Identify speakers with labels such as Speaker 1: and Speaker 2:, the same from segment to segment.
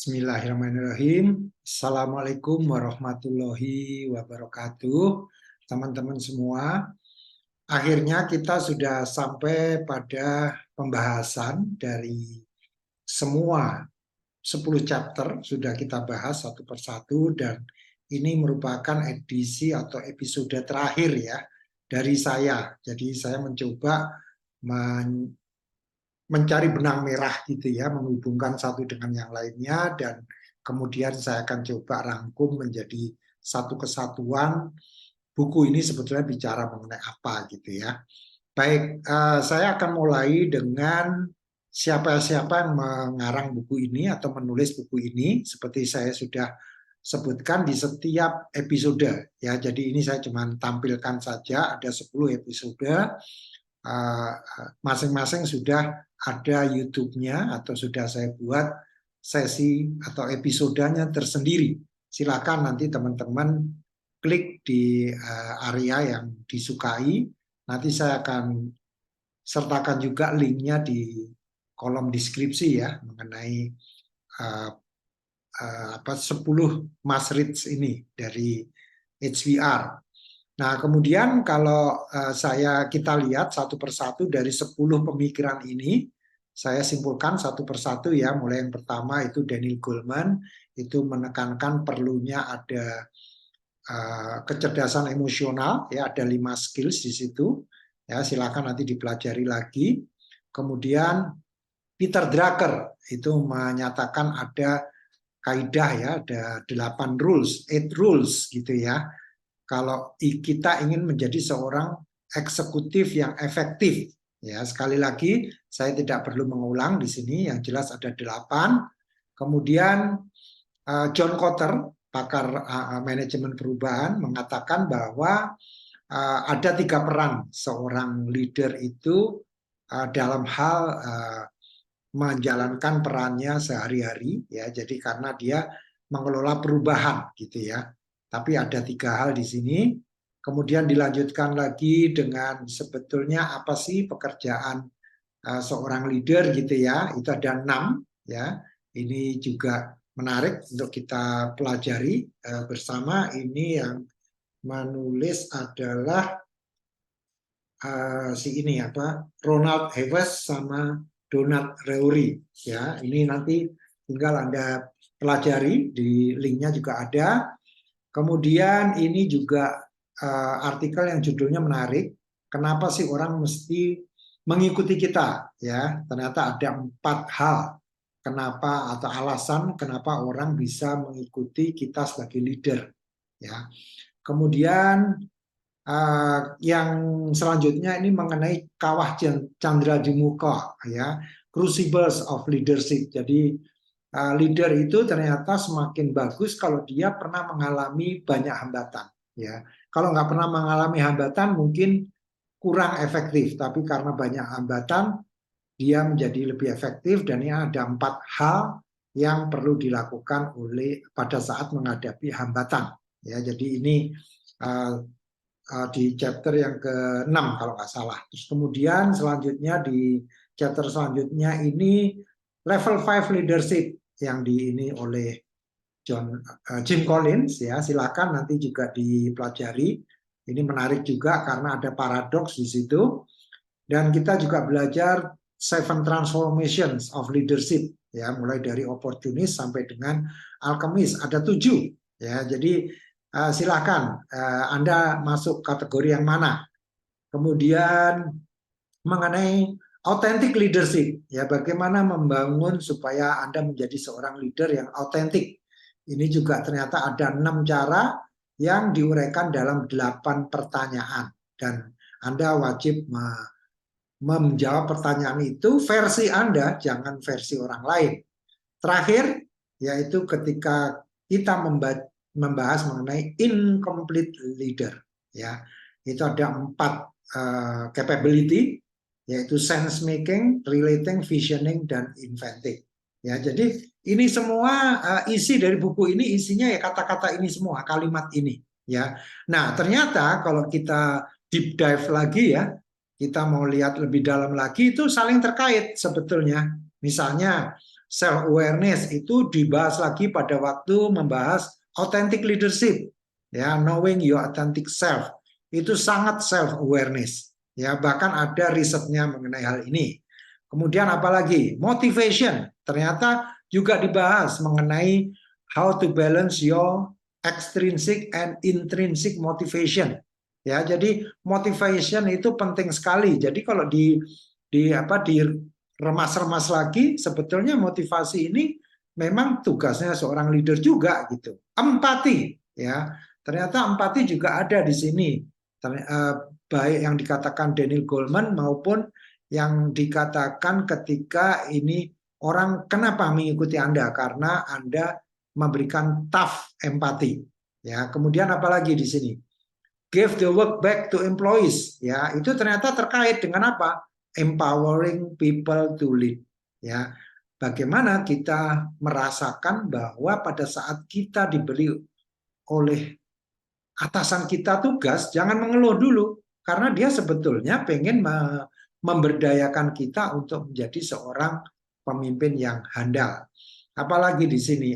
Speaker 1: Bismillahirrahmanirrahim. Assalamualaikum warahmatullahi wabarakatuh. Teman-teman semua, akhirnya kita sudah sampai pada pembahasan dari semua 10 chapter sudah kita bahas satu persatu, dan ini merupakan edisi atau episode terakhir ya dari saya. Jadi saya mencoba mencari benang merah gitu ya, menghubungkan satu dengan yang lainnya, dan kemudian saya akan coba rangkum menjadi satu kesatuan. Buku ini sebetulnya bicara mengenai apa gitu ya. Baik, saya akan mulai dengan siapa-siapa yang mengarang buku ini atau menulis buku ini. Seperti saya sudah sebutkan di setiap episode ya. Jadi ini saya cuma tampilkan saja, ada 10 episode. Masing-masing sudah ada YouTube-nya atau sudah saya buat sesi atau episodenya tersendiri. Silakan nanti teman-teman klik di area yang disukai. Nanti saya akan sertakan juga linknya di kolom deskripsi ya, mengenai 10 must reads ini dari HBR. Nah, kemudian kalau kita lihat satu persatu dari 10 pemikiran ini, saya simpulkan satu persatu ya. Mulai yang pertama itu Daniel Goleman, itu menekankan perlunya ada kecerdasan emosional, ya ada 5 skills di situ. Ya, silakan nanti dipelajari lagi. Kemudian Peter Drucker itu menyatakan ada kaidah ya, ada 8 rules, 8 rules gitu ya. Kalau kita ingin menjadi seorang eksekutif yang efektif, ya sekali lagi saya tidak perlu mengulang di sini, yang jelas ada 8. Kemudian John Kotter, pakar manajemen perubahan, mengatakan bahwa ada 3 peran seorang leader itu dalam hal menjalankan perannya sehari-hari, ya. Jadi karena dia mengelola perubahan gitu ya. Tapi ada 3 hal di sini. Kemudian dilanjutkan lagi dengan sebetulnya apa sih pekerjaan seorang leader gitu ya. Itu ada 6 ya. Ini juga menarik untuk kita pelajari bersama. Ini yang menulis adalah Ronald Heves sama Donald Reury ya. Ini nanti tinggal Anda pelajari, di linknya juga ada. Kemudian ini juga artikel yang judulnya menarik. Kenapa sih orang mesti mengikuti kita? Ya, ternyata ada 4 hal kenapa atau alasan kenapa orang bisa mengikuti kita sebagai leader. Ya, kemudian yang selanjutnya ini mengenai Kawah Chandra di Muka, ya, crucibles of leadership. Jadi leader itu ternyata semakin bagus kalau dia pernah mengalami banyak hambatan. Ya, kalau nggak pernah mengalami hambatan mungkin kurang efektif, tapi karena banyak hambatan dia menjadi lebih efektif. Dan ini ada 4 hal yang perlu dilakukan pada saat menghadapi hambatan. Ya, jadi ini di chapter yang ke-6 kalau nggak salah. Terus kemudian selanjutnya di chapter selanjutnya ini level 5 leadership yang ini oleh Jim Collins ya. Silakan nanti juga dipelajari. Ini menarik juga karena ada paradoks di situ. Dan kita juga belajar 7 transformations of leadership ya, mulai dari opportunist sampai dengan alchemist, ada 7 ya. Jadi silakan Anda masuk kategori yang mana. Kemudian mengenai authentic leadership ya, bagaimana membangun supaya Anda menjadi seorang leader yang autentik. Ini juga ternyata ada 6 cara yang diuraikan dalam 8 pertanyaan, dan Anda wajib menjawab pertanyaan itu versi Anda, jangan versi orang lain. Terakhir yaitu ketika kita membahas mengenai incomplete leader ya, itu ada 4 capability, yaitu sense making, relating, visioning, dan inventing ya. Jadi ini semua isi dari buku ini, isinya ya kata-kata ini semua, kalimat ini ya. Nah, ternyata kalau kita deep dive lagi ya, kita mau lihat lebih dalam lagi, itu saling terkait sebetulnya. Misalnya self awareness itu dibahas lagi pada waktu membahas authentic leadership, ya, knowing your authentic self. Itu sangat self awareness, ya, bahkan ada risetnya mengenai hal ini. Kemudian apalagi motivation, ternyata juga dibahas mengenai how to balance your extrinsic and intrinsic motivation. Ya, jadi motivation itu penting sekali. Jadi kalau diremas-remas lagi, sebetulnya motivasi ini memang tugasnya seorang leader juga gitu. Empati, ya, ternyata empati juga ada di sini. Baik yang dikatakan Daniel Goleman maupun yang dikatakan ketika ini orang kenapa mengikuti Anda, karena Anda memberikan tough empati. Ya, kemudian apalagi di sini? Give the work back to employees. Ya, itu ternyata terkait dengan apa? Empowering people to lead. Ya, bagaimana kita merasakan bahwa pada saat kita diberi oleh atasan kita tugas, jangan mengeluh dulu, karena dia sebetulnya pengen memberdayakan kita untuk menjadi seorang pemimpin yang handal. Apalagi di sini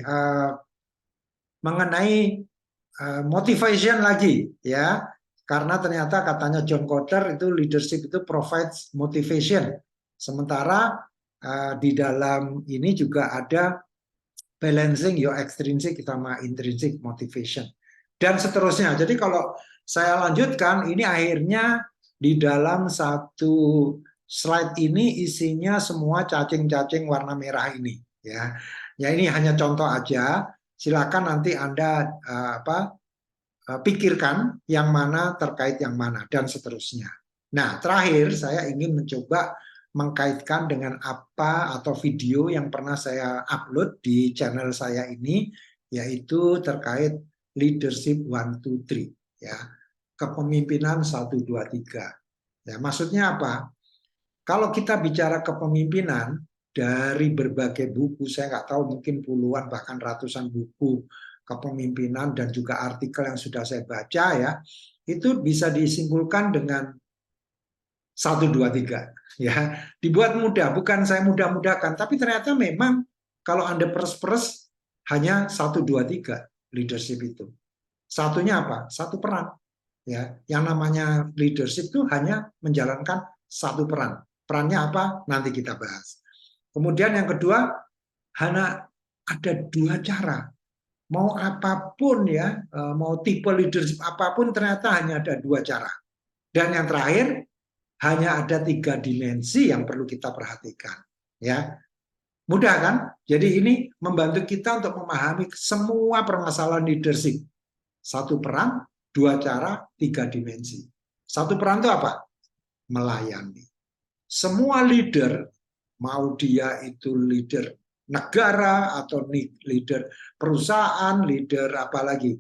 Speaker 1: mengenai motivation lagi, ya, karena ternyata katanya John Kotter itu leadership itu provides motivation. Sementara di dalam ini juga ada balancing your extrinsic sama intrinsic motivation dan seterusnya. Jadi kalau saya lanjutkan, ini akhirnya di dalam satu slide ini isinya semua cacing-cacing warna merah ini, ya. Ya, ini hanya contoh aja. Silakan nanti Anda pikirkan yang mana terkait yang mana dan seterusnya. Nah, terakhir saya ingin mencoba mengkaitkan dengan apa atau video yang pernah saya upload di channel saya ini, yaitu terkait leadership 1, 2, 3, ya, kepemimpinan 1, 2, 3. Ya, maksudnya apa? Kalau kita bicara kepemimpinan dari berbagai buku, saya nggak tahu, mungkin puluhan bahkan ratusan buku kepemimpinan dan juga artikel yang sudah saya baca, ya, itu bisa disimpulkan dengan 1, 2, 3, ya, dibuat mudah, bukan saya mudah-mudahkan, tapi ternyata memang kalau Anda peres-peres hanya 1, 2, 3 leadership itu. Satunya apa? Satu peran, ya. Yang namanya leadership itu hanya menjalankan satu peran. Perannya apa? Nanti kita bahas. Kemudian yang kedua, hanya ada 2 cara. Mau apapun, ya, mau tipe leadership apapun, ternyata hanya ada 2 cara. Dan yang terakhir, hanya ada 3 dimensi yang perlu kita perhatikan, ya. Mudah kan? Jadi ini membantu kita untuk memahami semua permasalahan leadership. 1 peran, 2 cara, 3 dimensi. 1 peran itu apa? Melayani. Semua leader, mau dia itu leader negara atau leader perusahaan, leader apalagi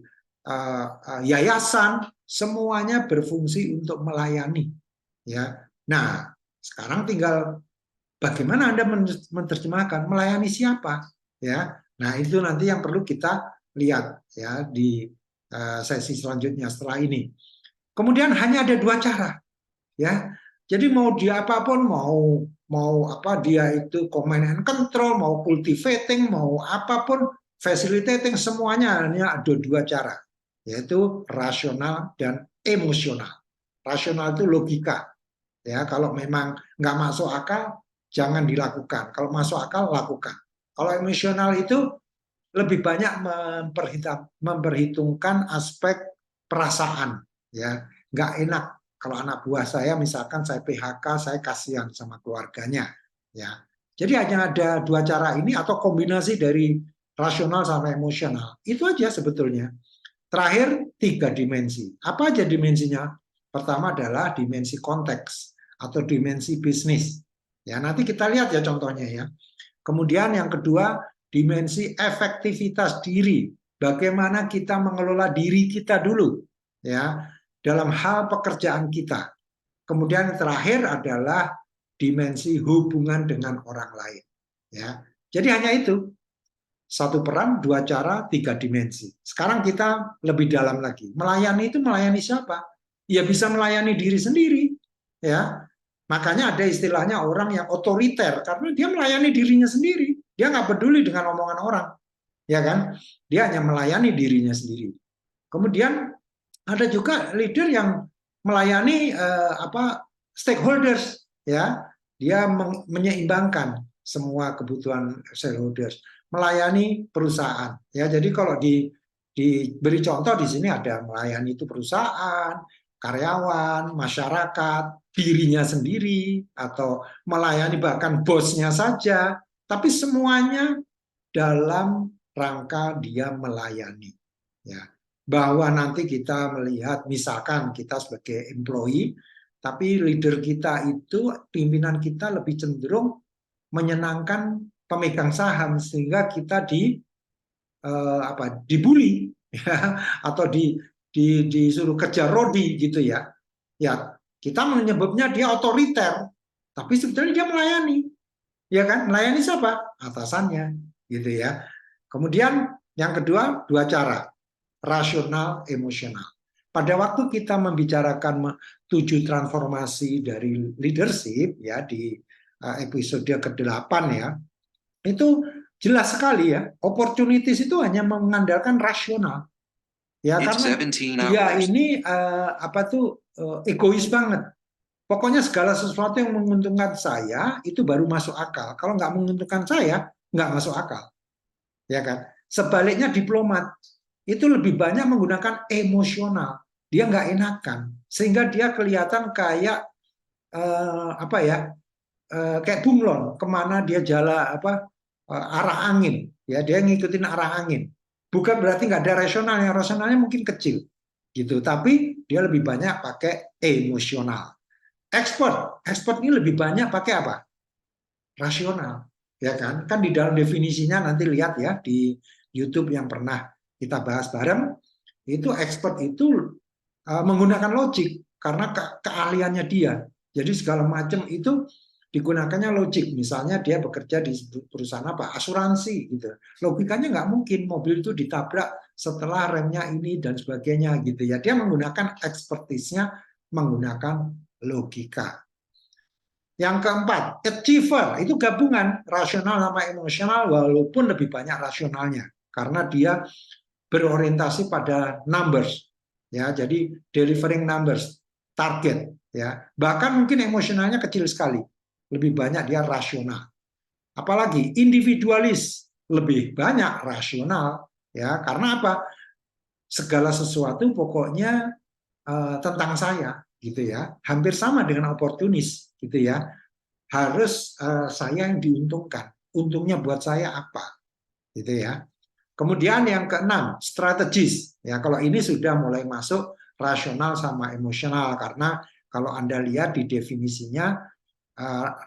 Speaker 1: yayasan, semuanya berfungsi untuk melayani. Ya, nah sekarang tinggal bagaimana Anda menerjemahkan melayani siapa, ya. Nah itu nanti yang perlu kita lihat, ya, di sesi selanjutnya setelah ini. Kemudian hanya ada 2 cara, ya. Jadi mau dia apapun, mau apa dia itu command and control, mau cultivating, mau apapun facilitating, semuanya hanya ada 2 cara, yaitu rasional dan emosional. Rasional itu logika. Ya, kalau memang nggak masuk akal, jangan dilakukan. Kalau masuk akal, lakukan. Kalau emosional itu lebih banyak memperhitungkan aspek perasaan. Ya, nggak enak kalau anak buah saya, misalkan saya PHK, saya kasihan sama keluarganya. Ya, jadi hanya ada 2 cara ini atau kombinasi dari rasional sama emosional. Itu aja sebetulnya. Terakhir, 3 dimensi. Apa aja dimensinya? Pertama adalah dimensi konteks atau dimensi bisnis. Ya, nanti kita lihat ya contohnya, ya. Kemudian yang kedua, dimensi efektivitas diri. Bagaimana kita mengelola diri kita dulu, ya, dalam hal pekerjaan kita. Kemudian yang terakhir adalah dimensi hubungan dengan orang lain. Ya, jadi hanya itu. 1 peran, 2 cara, 3 dimensi. Sekarang kita lebih dalam lagi. Melayani itu melayani siapa? Ya bisa melayani diri sendiri, ya. Makanya ada istilahnya orang yang otoriter karena dia melayani dirinya sendiri. Dia nggak peduli dengan omongan orang, ya kan? Dia hanya melayani dirinya sendiri. Kemudian ada juga leader yang melayani stakeholders, ya. Dia menyeimbangkan semua kebutuhan stakeholders, melayani perusahaan, ya. Jadi kalau diberi contoh di sini ada melayani itu perusahaan, karyawan, masyarakat, dirinya sendiri, atau melayani bahkan bosnya saja, tapi semuanya dalam rangka dia melayani. Ya, bahwa nanti kita melihat, misalkan kita sebagai employee, tapi leader kita itu, pimpinan kita lebih cenderung menyenangkan pemegang saham sehingga kita dibully ya, atau disuruh kerja rodi gitu ya. Ya, kita menyebutnya dia otoriter, tapi sebetulnya dia melayani, ya kan? Melayani siapa? Atasannya, gitu ya. Kemudian yang kedua, dua cara, rasional, emosional. Pada waktu kita membicarakan 7 transformasi dari leadership ya di episode ke-8 ya, itu jelas sekali ya, opportunities itu hanya mengandalkan rasional. Ya karena dia ini egois banget. Pokoknya segala sesuatu yang menguntungkan saya itu baru masuk akal. Kalau nggak menguntungkan saya, nggak masuk akal. Ya kan? Sebaliknya diplomat itu lebih banyak menggunakan emosional. Dia nggak enakan, sehingga dia kelihatan kayak kayak bunglon, kemana dia arah angin. Ya, dia ngikutin arah angin. Bukan berarti nggak ada rasional, yang rasionalnya mungkin kecil, gitu. Tapi dia lebih banyak pakai emosional. Expert ini lebih banyak pakai apa? Rasional, ya kan? Kan di dalam definisinya nanti lihat ya di YouTube yang pernah kita bahas bareng, itu expert itu menggunakan logik karena keahliannya dia. Jadi segala macam itu digunakannya logik. Misalnya dia bekerja di perusahaan apa? Asuransi gitu. Logikanya nggak mungkin mobil itu ditabrak setelah remnya ini dan sebagainya gitu ya. Dia menggunakan ekspertisnya menggunakan logika. Yang keempat, achiever itu gabungan rasional sama emosional walaupun lebih banyak rasionalnya karena dia berorientasi pada numbers ya, jadi delivering numbers, target ya. Bahkan mungkin emosionalnya kecil sekali. Lebih banyak dia rasional. Apalagi individualis, lebih banyak rasional ya. Karena apa? Segala sesuatu pokoknya tentang saya gitu ya. Hampir sama dengan oportunis gitu ya. Harus saya yang diuntungkan. Untungnya buat saya apa? Gitu ya. Kemudian yang keenam, strategis. Ya, kalau ini sudah mulai masuk rasional sama emosional karena kalau Anda lihat di definisinya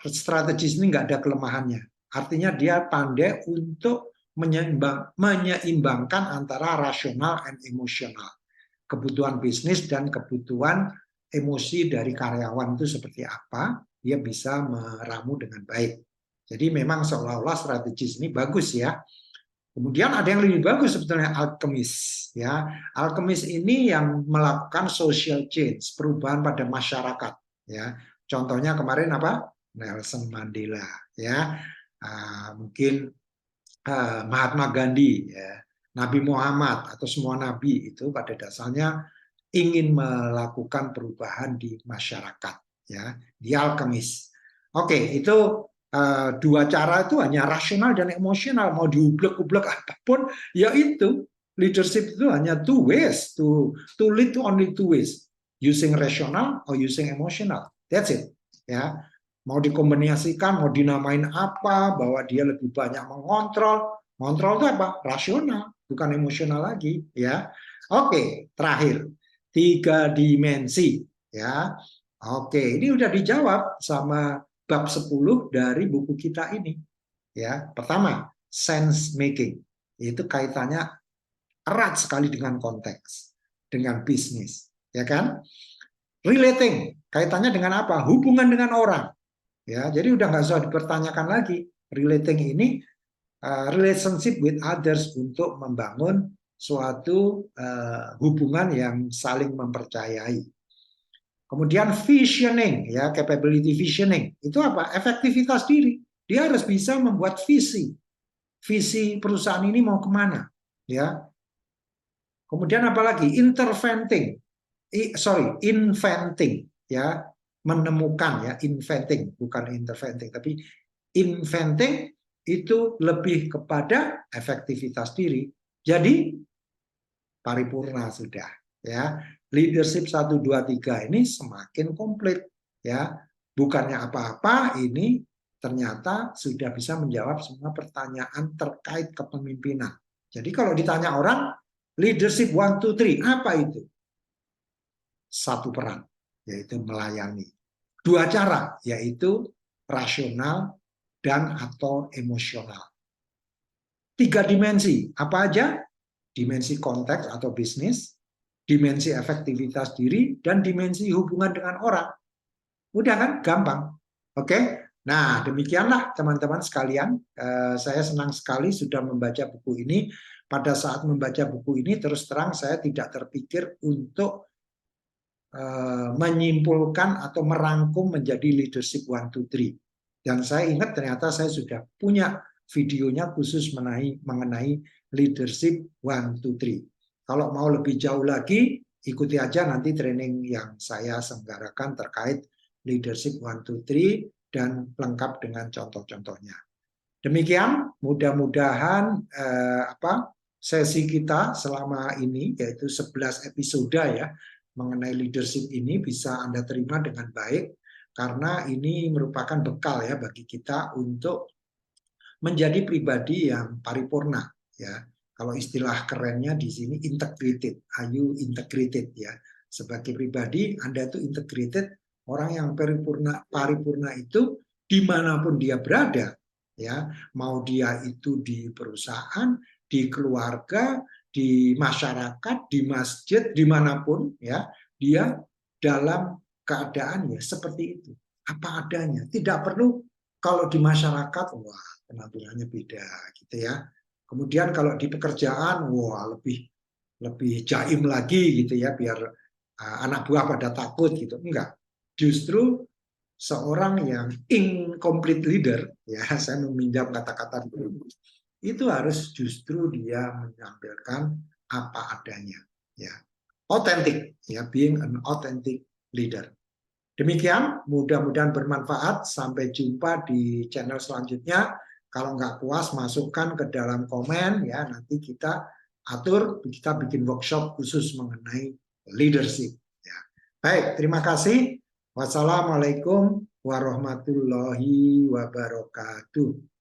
Speaker 1: strategis ini nggak ada kelemahannya. Artinya dia pandai untuk menyeimbangkan antara rasional dan emosional. Kebutuhan bisnis dan kebutuhan emosi dari karyawan itu seperti apa, dia bisa meramu dengan baik. Jadi memang seolah-olah strategis ini bagus ya. Kemudian ada yang lebih bagus sebetulnya, alkemis ya. Alkemis ini yang melakukan social change, perubahan pada masyarakat ya. Contohnya kemarin apa? Nelson Mandela ya. Mungkin Mahatma Gandhi ya. Nabi Muhammad atau semua nabi itu pada dasarnya ingin melakukan perubahan di masyarakat ya. Dia alkemis. Oke, itu dua cara itu hanya rasional dan emosional. Mau diublek-ublek apapun, ya itu leadership itu hanya two ways to lead to only two ways, using rational or using emotional. That's it. Ya, mau dikombinasikan, mau dinamain apa, bahwa dia lebih banyak mengontrol. Kontrol itu apa? Rasional, bukan emosional lagi. Ya, oke. Terakhir, 3 dimensi. Ya, oke. Ini udah dijawab sama bab 10 dari buku kita ini. Ya, pertama, sense making. Itu kaitannya erat sekali dengan konteks, dengan bisnis, ya kan? Relating, kaitannya dengan apa? Hubungan dengan orang. Ya, jadi udah nggak usah dipertanyakan lagi. Relating ini relationship with others untuk membangun suatu hubungan yang saling mempercayai. Kemudian visioning, ya, capability visioning. Itu apa? Efektivitas diri. Dia harus bisa membuat visi. Visi perusahaan ini mau kemana, ya. Kemudian apalagi interventing, inventing, ya, menemukan, ya, inventing, bukan interventing, tapi inventing itu lebih kepada efektivitas diri. Jadi paripurna sudah, ya. Leadership 1 2 3 ini semakin komplit, ya. Bukannya apa-apa, ini ternyata sudah bisa menjawab semua pertanyaan terkait kepemimpinan. Jadi kalau ditanya orang leadership 1 2 3 apa itu? Satu peran, yaitu melayani. Dua cara, yaitu rasional dan atau emosional. 3 dimensi, apa aja? Dimensi konteks atau bisnis, dimensi efektivitas diri, dan dimensi hubungan dengan orang. Udah kan? Gampang. Oke? Nah, demikianlah teman-teman sekalian. Saya senang sekali sudah membaca buku ini. Pada saat membaca buku ini, terus terang saya tidak terpikir untuk menyimpulkan atau merangkum menjadi leadership 1 2 3. Dan saya ingat ternyata saya sudah punya videonya khusus mengenai leadership 1 2 3. Kalau mau lebih jauh lagi, ikuti aja nanti training yang saya selenggarakan terkait leadership 1 2 3 dan lengkap dengan contoh-contohnya. Demikian, mudah-mudahan sesi kita selama ini, yaitu 11 episode ya, mengenai leadership ini bisa Anda terima dengan baik, karena ini merupakan bekal ya bagi kita untuk menjadi pribadi yang paripurna, ya. Kalau istilah kerennya di sini integrated, are you integrated, ya. Sebagai pribadi Anda itu integrated, orang yang paripurna itu dimanapun dia berada, ya, mau dia itu di perusahaan, di keluarga, di masyarakat, di masjid, dimanapun, ya, dia dalam keadaan ya seperti itu, apa adanya. Tidak perlu kalau di masyarakat, wah, penampilannya beda, gitu ya. Kemudian kalau di pekerjaan, wah, lebih jaim lagi, gitu ya, biar anak buah pada takut, gitu. Enggak, justru seorang yang incomplete leader, ya, saya meminjam kata-kata itu harus justru dia menampilkan apa adanya, ya, otentik, ya, being an authentic leader. Demikian, mudah-mudahan bermanfaat. Sampai jumpa di channel selanjutnya. Kalau nggak puas, masukkan ke dalam komen, ya, nanti kita atur, kita bikin workshop khusus mengenai leadership. Ya. Baik, terima kasih. Wassalamualaikum warahmatullahi wabarakatuh.